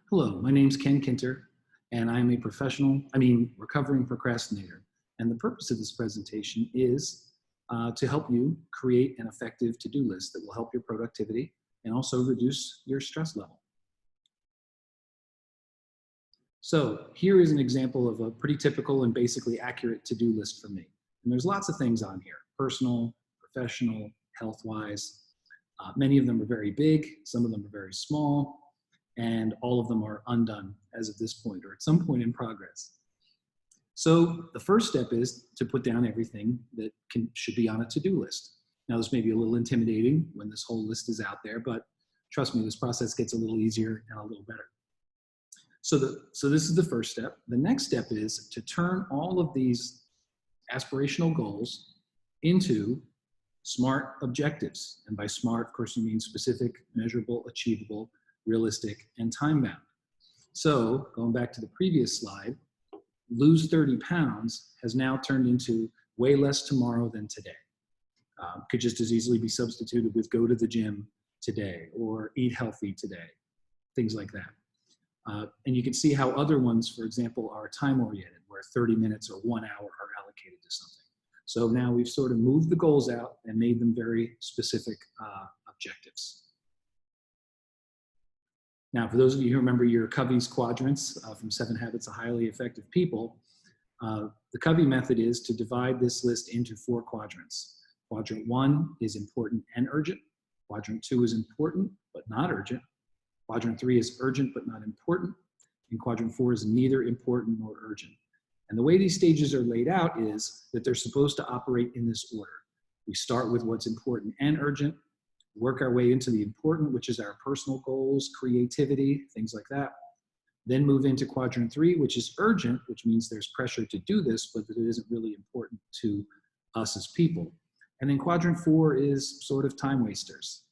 Hello, my name's Ken Kinter, and I'm a recovering procrastinator. And the purpose of this presentation is to help you create an effective to-do list that will help your productivity and also reduce your stress level. So here is an example of a pretty typical and basically accurate to-do list for me. And there's lots of things on here: personal, professional, health-wise. Many of them are very big, some of them are very small, and all of them are undone as of this point or at some point in progress. So the first step is to put down everything that should be on a to-do list. Now, this may be a little intimidating when this whole list is out there, but trust me, this process gets a little easier and a little better. So this is the first step. The next step is to turn all of these aspirational goals into SMART objectives. And by SMART, of course, you mean specific, measurable, achievable, realistic, and time-bound. So going back to the previous slide, lose 30 pounds has now turned into way less tomorrow than today. Could just as easily be substituted with go to the gym today or eat healthy today, things like that. And you can see how other ones, for example, are time-oriented, where 30 minutes or 1 hour are allocated to something. So now we've sort of moved the goals out and made them very specific objectives. Now, for those of you who remember your Cubby's Quadrants from 7 Habits of Highly Effective People, the Cubby method is to divide this list into 4 quadrants. Quadrant 1 is important and urgent. Quadrant 2 is important but not urgent. Quadrant 3 is urgent but not important. And Quadrant 4 is neither important nor urgent. And the way these stages are laid out is that they're supposed to operate in this order. We start with what's important and urgent, work our way into the important, which is our personal goals, creativity, things like that. Then move into Quadrant 3, which is urgent, which means there's pressure to do this, but that it isn't really important to us as people. And then Quadrant 4 is sort of time wasters.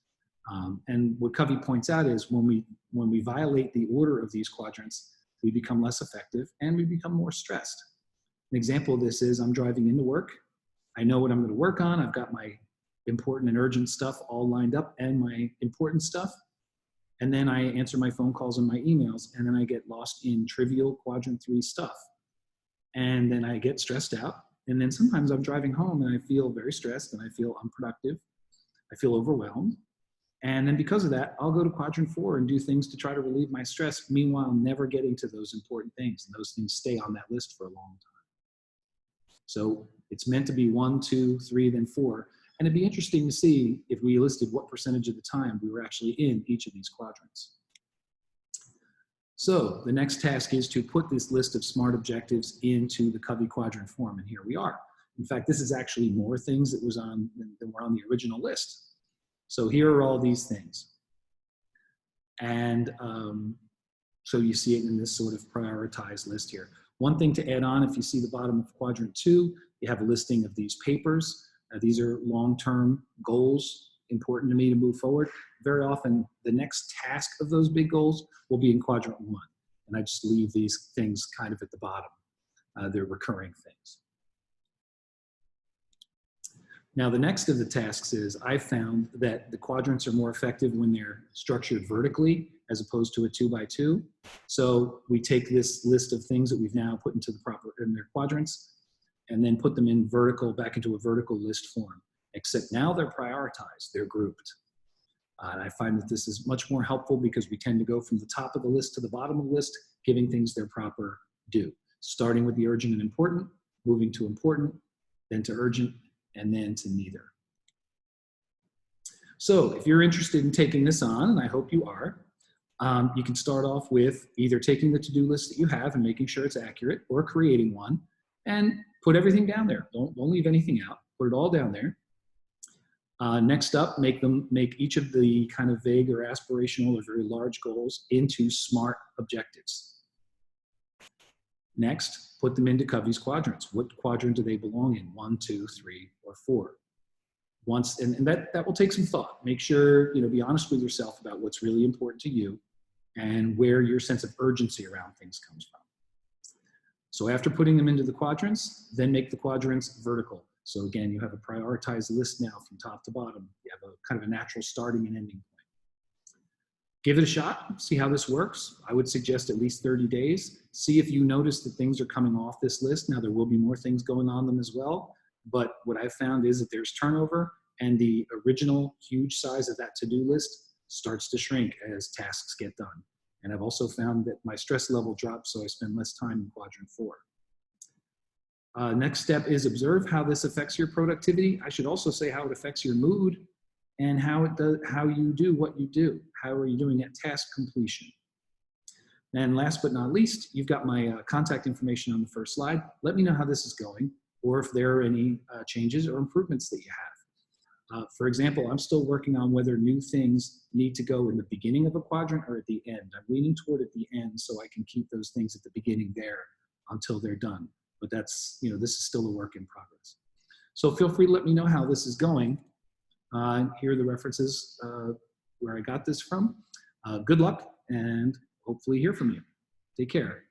And what Covey points out is when we violate the order of these quadrants, we become less effective and we become more stressed. An example of this is I'm driving into work. I know what I'm going to work on. I've got my important and urgent stuff all lined up and my important stuff. And then I answer my phone calls and my emails, and then I get lost in trivial Quadrant 3 stuff. And then I get stressed out. And then sometimes I'm driving home and I feel very stressed and I feel unproductive. I feel overwhelmed. And then because of that, I'll go to Quadrant 4 and do things to try to relieve my stress, meanwhile never getting to those important things. And those things stay on that list for a long time. So it's meant to be 1, 2, 3, then 4. And it'd be interesting to see if we listed what percentage of the time we were actually in each of these quadrants. So the next task is to put this list of SMART objectives into the Cubby Quadrant form, and here we are. In fact, this is actually more things that were on the original list. So here are all these things. And so you see it in this sort of prioritized list here. One thing to add on, if you see the bottom of Quadrant 2, you have a listing of these papers. These are long-term goals, important to me to move forward. Very often, the next task of those big goals will be in Quadrant 1. And I just leave these things kind of at the bottom. They're recurring things. Now, the next of the tasks is I've found that the quadrants are more effective when they're structured vertically as opposed to a 2x2. So we take this list of things that we've now put into in their quadrants and then put them in back into a vertical list form, except now they're prioritized, they're grouped. And I find that this is much more helpful because we tend to go from the top of the list to the bottom of the list, giving things their proper due. Starting with the urgent and important, moving to important, then to urgent, and then to neither. So if you're interested in taking this on, and I hope you are, you can start off with either taking the to-do list that you have and making sure it's accurate, or creating one and put everything down there. Don't leave anything out. Put it all down there. Next up, make each of the kind of vague or aspirational or very large goals into SMART objectives. Next, put them into Covey's quadrants. What quadrant do they belong in? 1, 2, 3, or 4? And that will take some thought. Make sure, be honest with yourself about what's really important to you and where your sense of urgency around things comes from. So after putting them into the quadrants, then make the quadrants vertical. So again, you have a prioritized list now from top to bottom. You have a kind of a natural starting and ending point. Give it a shot, see how this works. I would suggest at least 30 days. See if you notice that things are coming off this list. Now, there will be more things going on them as well, but what I've found is that there's turnover, and the original huge size of that to-do list starts to shrink as tasks get done. And I've also found that my stress level drops, so I spend less time in quadrant 4. Next step is observe how this affects your productivity. I should also say how it affects your mood and how you do what you do. How are you doing at task completion? And last but not least, you've got my contact information on the first slide. Let me know how this is going, or if there are any changes or improvements that you have. For example, I'm still working on whether new things need to go in the beginning of a quadrant or at the end. I'm leaning toward at the end so I can keep those things at the beginning there until they're done. But that's, this is still a work in progress. So feel free to let me know how this is going. Here are the references where I got this from. Good luck, and hopefully hear from you. Take care.